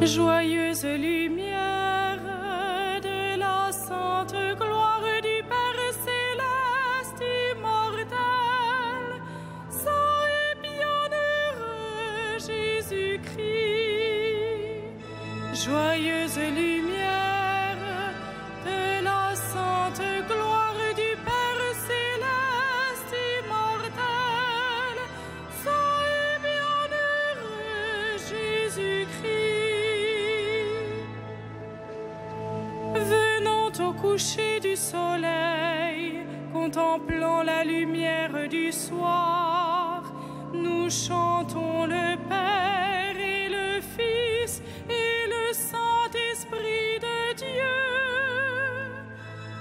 Joyeuse lumière de la sainte gloire du Père céleste immortel, saint et bienheureux Jésus-Christ. Joyeuse lumière de la sainte gloire du Père céleste immortel, saint et bienheureux Jésus-Christ. Venant au coucher du soleil, contemplant la lumière du soir, nous chantons le Père et le Fils et le Saint-Esprit de Dieu.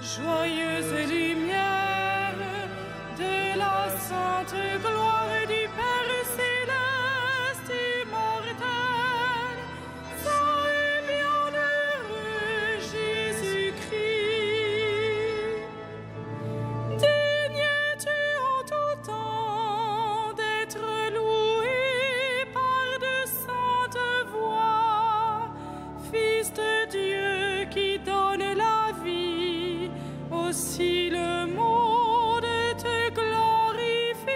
Joyeuse lumière de la sainte gloire du Père céleste immortel, saint et bienheureux Jésus-Christ. Digne es-tu en tout temps d'être loué par de saintes voix, Fils de Dieu qui donne la vie, aussi le monde te glorifie.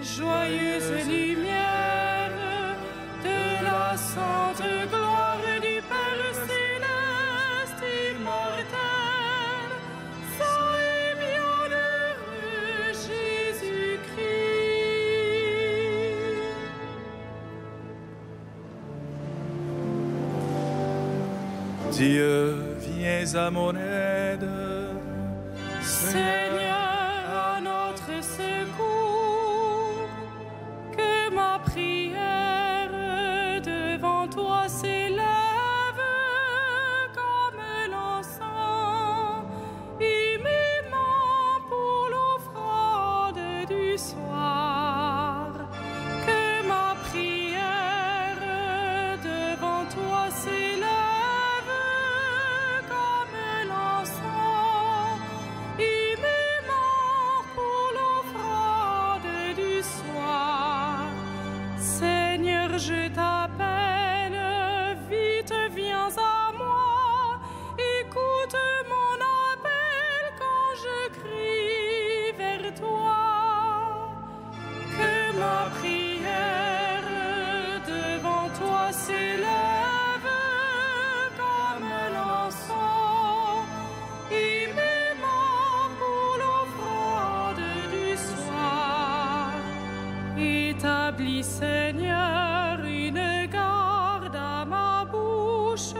Joyeuse lumière de la sainte gloire du Père céleste immortel, saint et bienheureux Jésus-Christ. Dieu, viens à mon aide. Seigneur, à notre secours, que ma prière devant toi s'élève comme l'encens, immément pour l'offrande du soir. Que ma prière devant toi s'élève comme l'encens, immément pour l'offrande du soir. Seigneur, je t'appelle, vite viens à moi, écoute mon appel quand je crie vers toi. Que ma prière devant toi s'élève comme l'encens, immément pour l'offrande du soir. Établis, Seigneur, une garde à ma bouche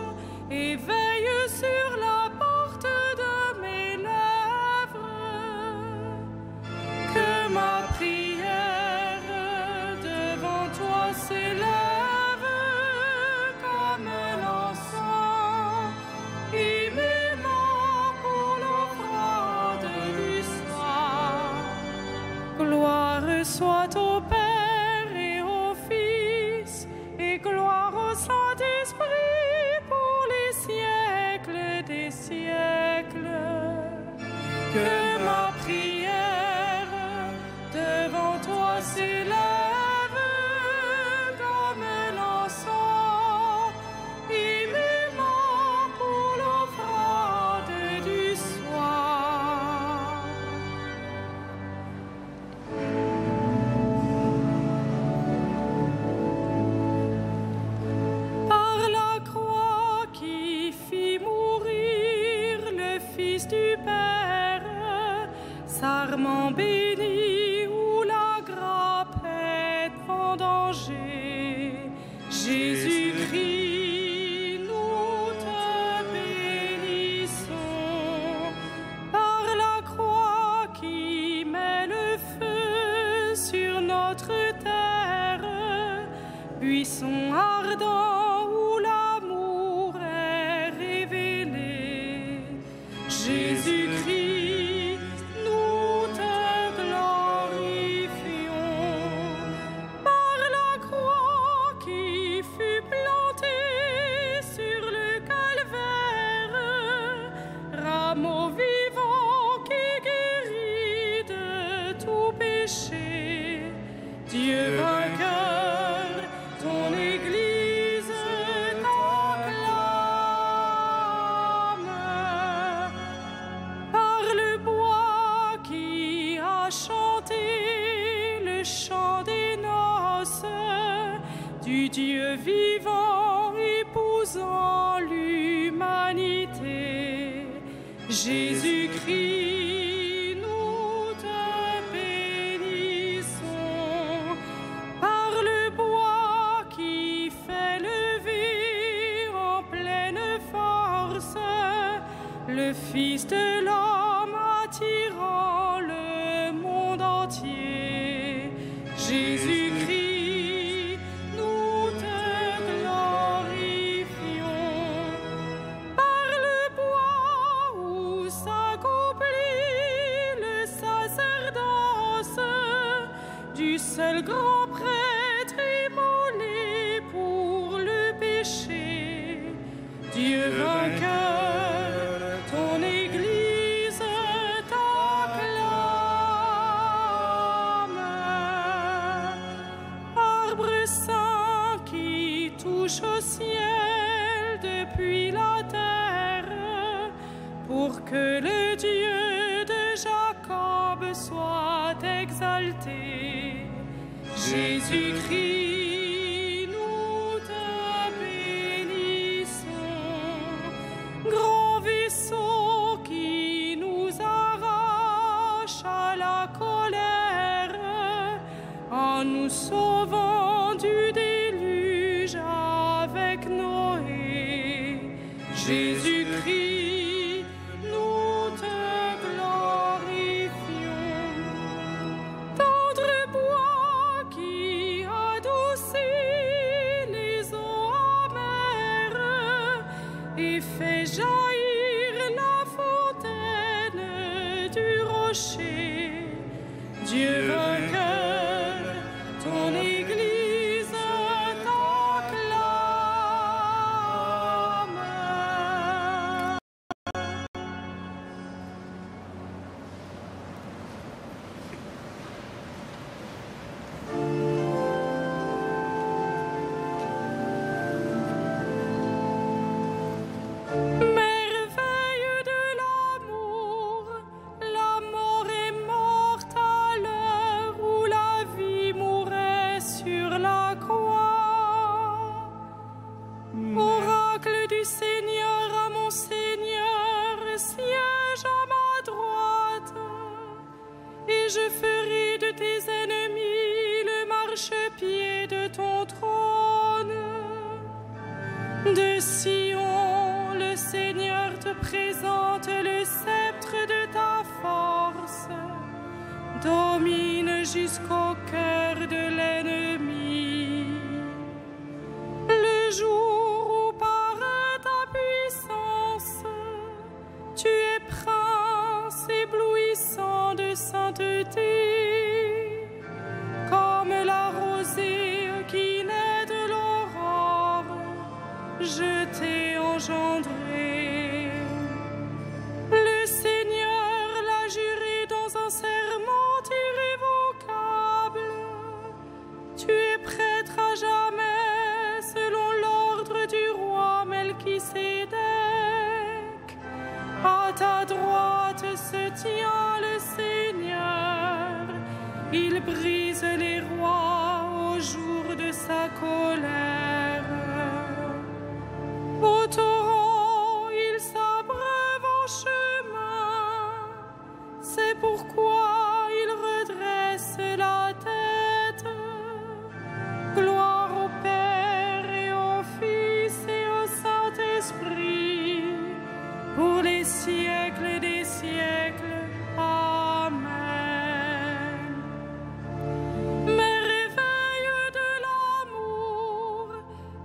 et veille sur la porte de mes lèvres. Que ma prière devant toi s'élève comme l'encens, immément pour l'offrande du soir. Gloire soit au Père et au Fils, et gloire au Saint-Esprit pour les siècles des siècles. Que ma prière devant toi s'élève comme l'encens, immément pour l'offrande du soir. Par la croix qui fit mourir le Fils du Père, sarment béni où la grappe est en danger, Jésus-Christ, nous te bénissons. Par la croix qui met le feu sur notre terre, buisson ardent où l'amour est révélé, Jésus-Christ, nous te glorifions. Par la croix qui fut plantée Jésus-Christ, nous te bénissons par le bois qui fait lever en pleine force le Fils de l'homme attirant le monde entier. Jésus-Christ, nous te glorifions par le bois où s'accomplit le sacerdoce du seul grand prêtre immolé pour le péché. Dieu vainqueur, ton Église t'acclame. Arbre saint qui touche au ciel depuis la terre, pour que le Dieu de Jacob soit exalté. Jésus-Christ, nous te bénissons. Grand vaisseau qui nous arrache à la colère, en nous sauvant du déluge avec Noé. Jésus-Christ, nous te glorifions. Tendre bois qui adoucit les eaux amères et fait jaillir la fontaine du rocher. Dieu vainqueur, ton Église t'acclame. Merveille de l'amour, la mort est morte à l'heure où la vie mourait sur la croix. Oracle du Seigneur à mon Seigneur, siège à ma droite, et je ferai de tes ennemis le marchepied de ton trône. De Sion, le Seigneur te présente le sceptre de ta force. Domine jusqu'au cœur de l'ennemi. Le jour où paraît ta puissance, tu es prince éblouissant de sainteté. Comme la rosée qui naît de l'aurore, je t'ai engendré. Le Seigneur l'a juré dans un serment irrévocable. Tu es prêtre à jamais selon l'ordre du roi Melchisédek. À ta droite se tient le Seigneur. Il brise les rois au jour de sa colère. Au torrent, il s'abreuve en chemin. C'est pourquoi il redresse la tête. Gloire au Père et au Fils et au Saint-Esprit, pour les siècles des siècles. Amen. Merveille de l'amour,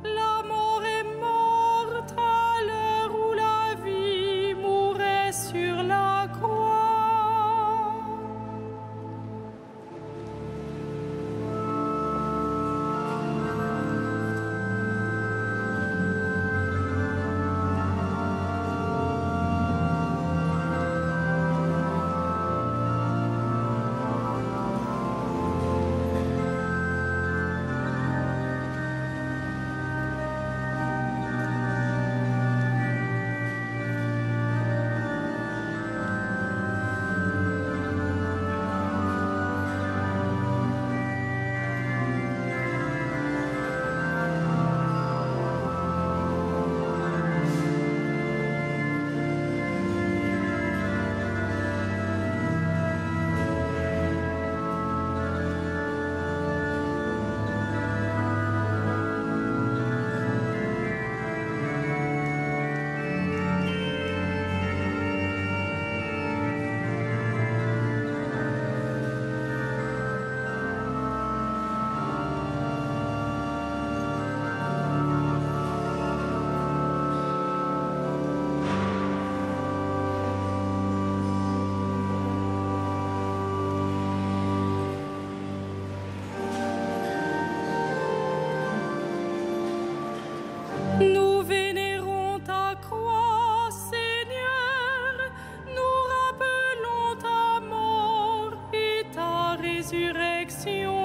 la mort est morte à l'heure où la vie mourait sur la croix. résurrection.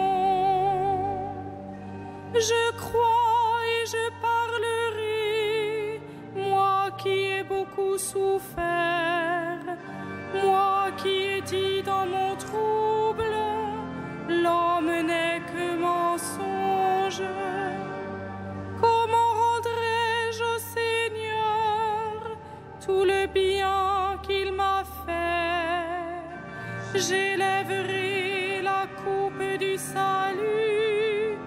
Je crois et je parlerai, moi qui ai beaucoup souffert, moi qui ai dit dans mon trouble, l'homme n'est que mensonge. Comment rendrai-je au Seigneur tout le bien qu'il m'a fait? J'élèverai la coupe du salut,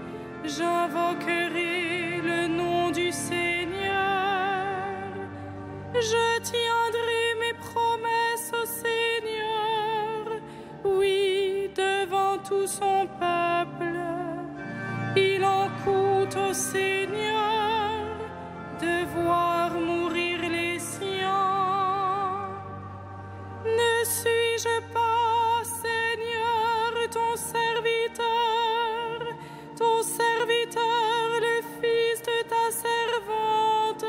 j'invoquerai le nom du Seigneur. Je tiendrai mes promesses au Seigneur, oui, devant tout son peuple. Il en coûte au Seigneur de voir mourir les siens. Ne suis-je pas, Seigneur, ton serviteur, le fils de ta servante,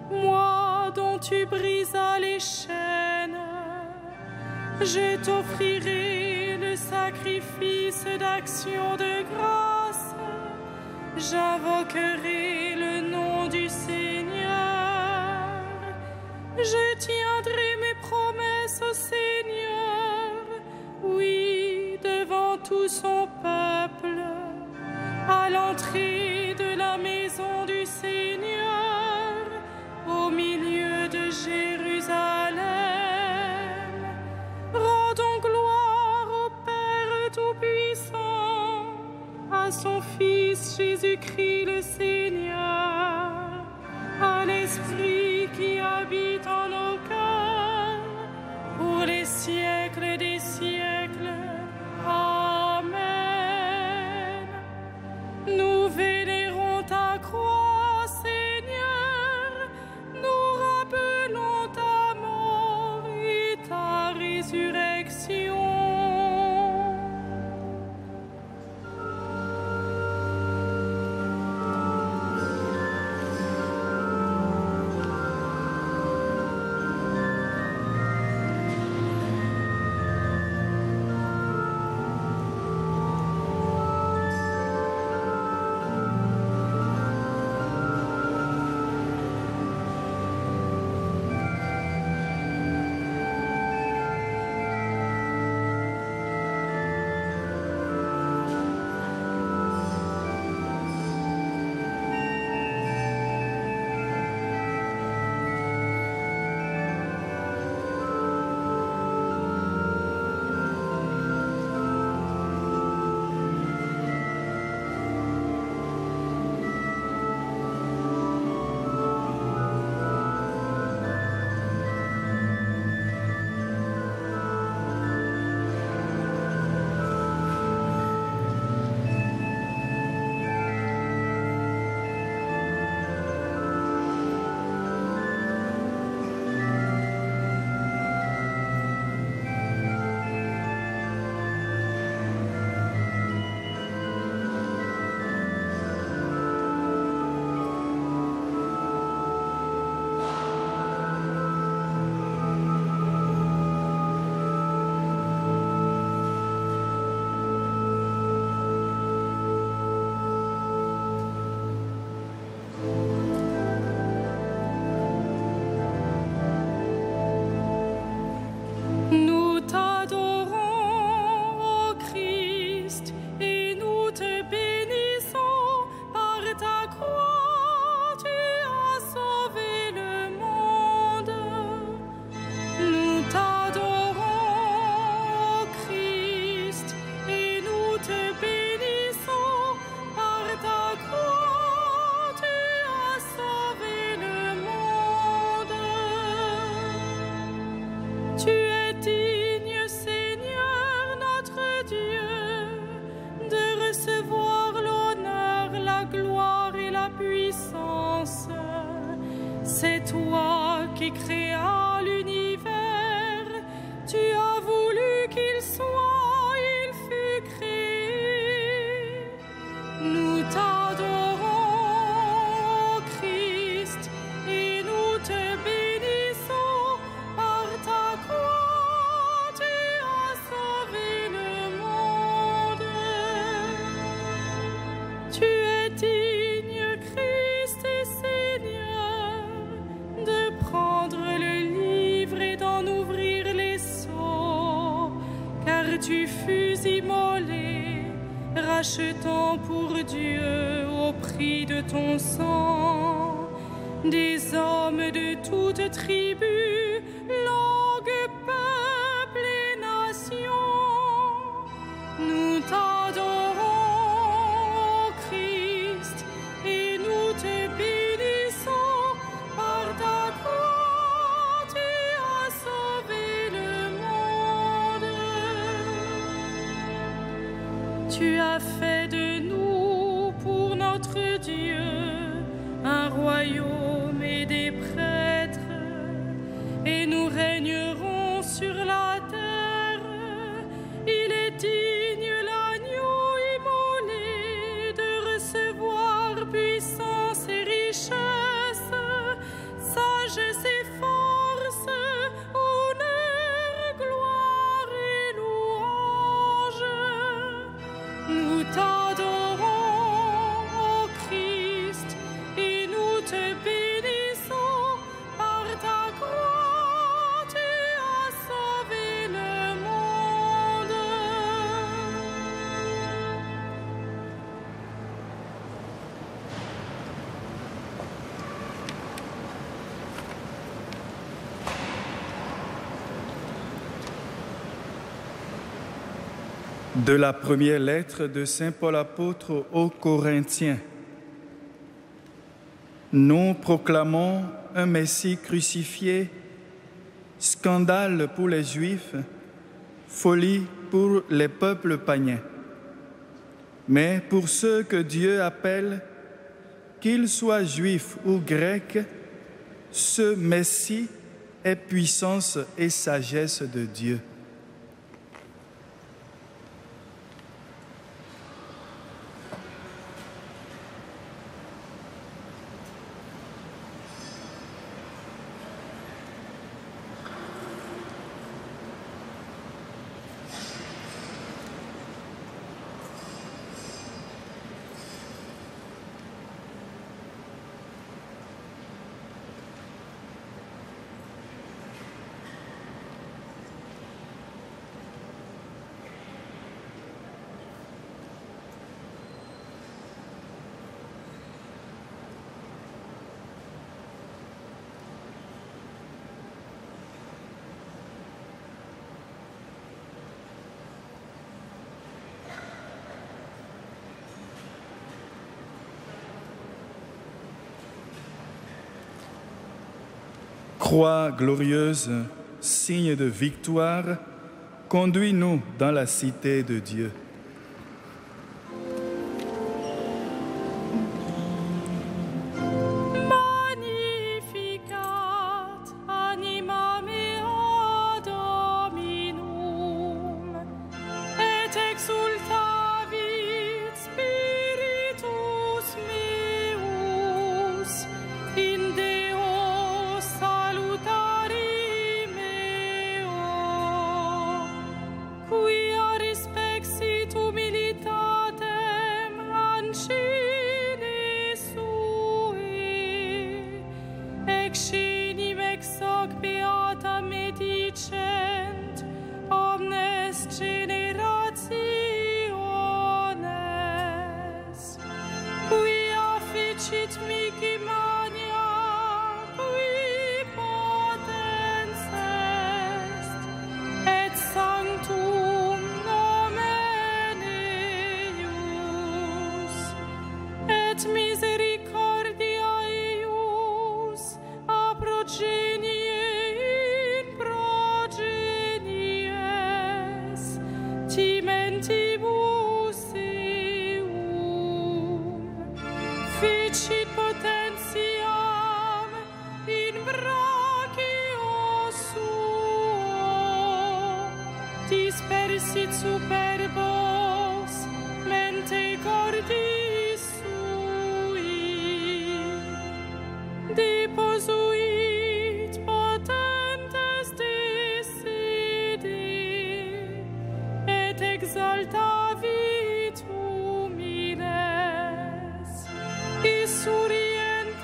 moi dont tu brisas les chaînes? Je t'offrirai le sacrifice d'action de grâce, j'invoquerai le nom du Seigneur. Je tiendrai mes promesses au Seigneur, oui, devant tout son peuple. À l'entrée de la maison du Seigneur, au milieu de Jérusalem, rendons gloire au Père Tout-Puissant, à son Fils Jésus-Christ le Seigneur, à l'Esprit qui habite en nos cœurs, pour les siècles des siècles. Amen. Nous vénérons ta croix, Seigneur, nous rappelons ta mort et ta résurrection. C'est toi qui créas l'univers, tu as voulu qu'il soit, il fut créé. Nous t'adorons, Christ, et nous te bénissons. Par ta croix, tu as sauvé le monde. tu fus immolé, rachetant pour Dieu au prix de ton sang des hommes de toutes tribus, langues, peuples et nations. Nous t'adorons, ô Christ, et nous te bénissons. Par ta croix, tu as sauvé le monde. Tu as fait de nous, pour notre Dieu, un royaume et des prêtres, et nous régnerons sur la terre. Il est digne l'agneau immolé de recevoir puissance et richesse, sagesse et force, honneur, gloire et louange. Nous t'adorons, ô Christ, et nous te bénissons. Par ta croix, tu as sauvé le monde. De la première lettre de Saint Paul apôtre aux Corinthiens. Nous proclamons un Messie crucifié, scandale pour les Juifs, folie pour les peuples païens. Mais pour ceux que Dieu appelle, qu'ils soient juifs ou grecs, ce Messie est puissance et sagesse de Dieu. Croix glorieuse, signe de victoire, conduis-nous dans la cité de Dieu. Magnificat anima mea Dominum, et exultavit spiritus meus in Deo salutari meo, quia respexit humilitatem ancine sue, excinim ex hoc beata medicent omnes generationes, quia ficit mihi mania, qui potens est, et sanctum nomen eius, et misericordia eius a progenie in progenies, timentibus eum, ficit potentiam in brachio suo, dispersit superbos mente cordis sui, deposuit potentes deside, et exaltavit humiles, isurientes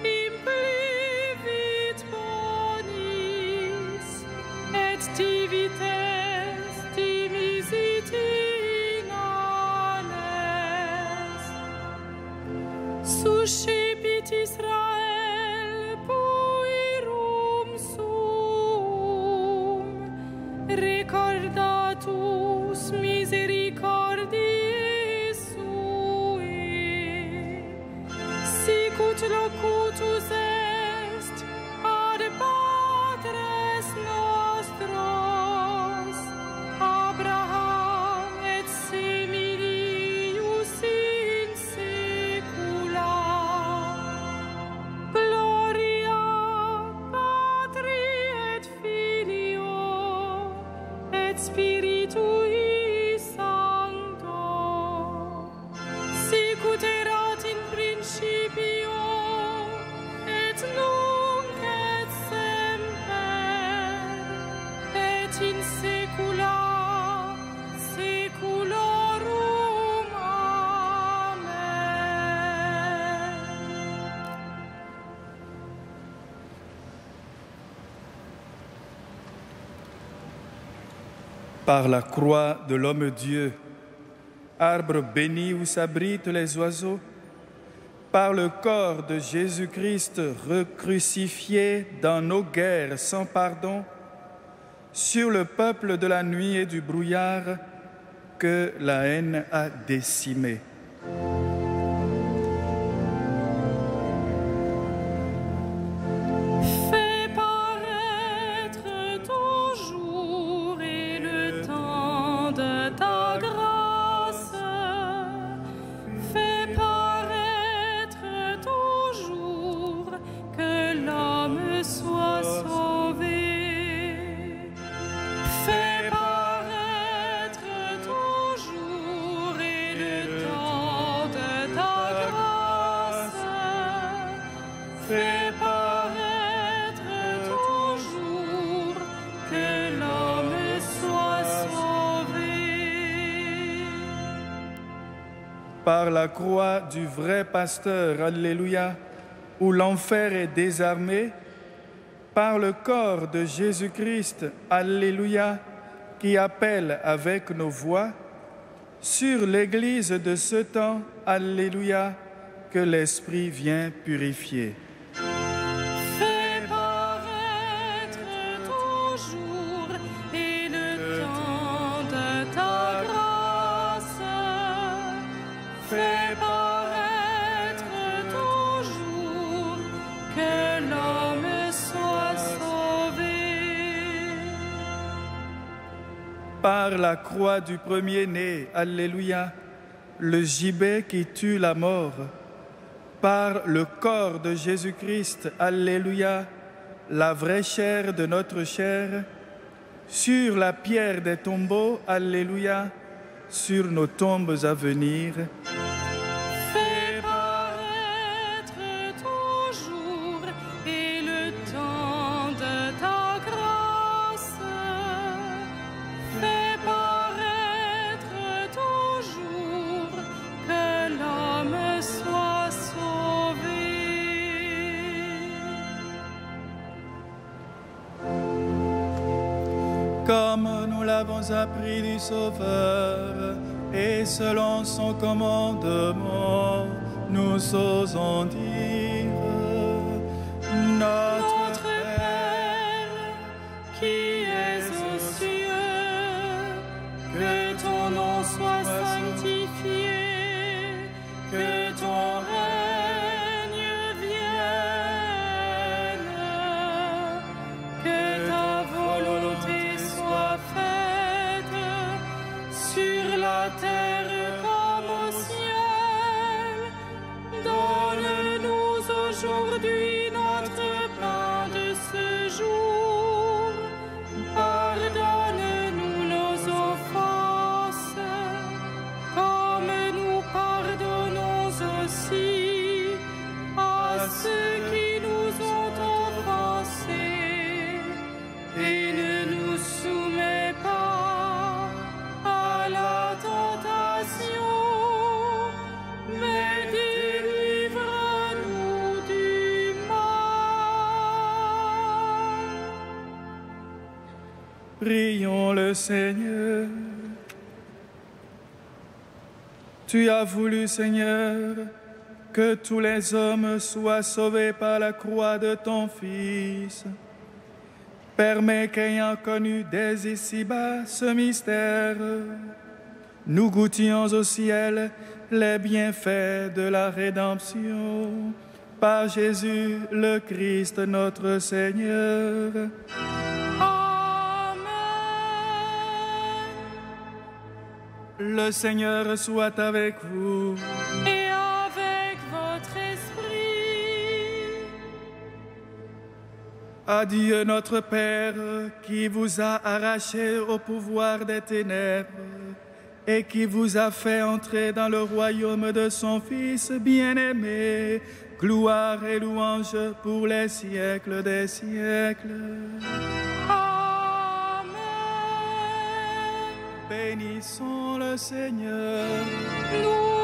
implivit bonis, et divites Uscipit Israel puerum sum, recordatus misericordiae suae, sicut locutus est ad patres nostros, Abraham et semilius in saecula. Gloria Patri et Filio et Spiritui Sancto, sicut erat in principio et nunc et semper et in saecula saeculorum. Amen. Par la croix de l'homme-dieu, arbre béni où s'abritent les oiseaux, par le corps de Jésus-Christ recrucifié dans nos guerres sans pardon, sur le peuple de la nuit et du brouillard que la haine a décimé. Fais paraître ton jour et le temps de ta grâce. Fais paraître ton jour, que l'homme soit sauvé. Fais paraître ton jour et le temps de ta grâce. Fais paraître ton jour, que l'homme soit sauvé. Par la croix du vrai pasteur, Alléluia, où l'enfer est désarmé, par le corps de Jésus-Christ, Alléluia, qui appelle avec nos voix, sur l'Église de ce temps, Alléluia, que l'Esprit vient purifier. Fais paraître ton jour et le temps de ta grâce. Fais paraître ton jour, que l'homme soit sauvé. Par la croix du premier-né, Alléluia, le gibet qui tue la mort, par le corps de Jésus-Christ, Alléluia, la vraie chair de notre chair, sur la pierre des tombeaux, Alléluia, sur nos tombes à venir. Fais paraître ton jour et le temps de ta grâce. Fais paraître ton jour, que l'homme soit sauvé. Comme nous l'avons appris du Sauveur, et selon son commandement, nous osons dire Notre Père, qui es aux cieux, que ton nom soit sanctifié, que ton règne vienne, que ta volonté soit faite sur la terre comme au ciel. Donne-nous aujourd'hui notre pain de ce jour. Pardonne-nous nos offenses, comme nous pardonnons aussi à ceux qui nous ont offensés. Et ne nous soumets pas à la tentation, mais délivre-nous du mal. Prions le Seigneur. Tu as voulu, Seigneur, que tous les hommes soient sauvés par la croix de ton Fils. Permets qu'ayant connu dès ici-bas ce mystère, nous goûtions au ciel les bienfaits de la rédemption par Jésus le Christ notre Seigneur. Amen. Le Seigneur soit avec vous. Et avec votre esprit. Adieu notre Père qui vous a arraché au pouvoir des ténèbres et qui vous a fait entrer dans le royaume de son Fils bien-aimé. Gloire et louange pour les siècles des siècles. Amen. Bénissons le Seigneur. Nous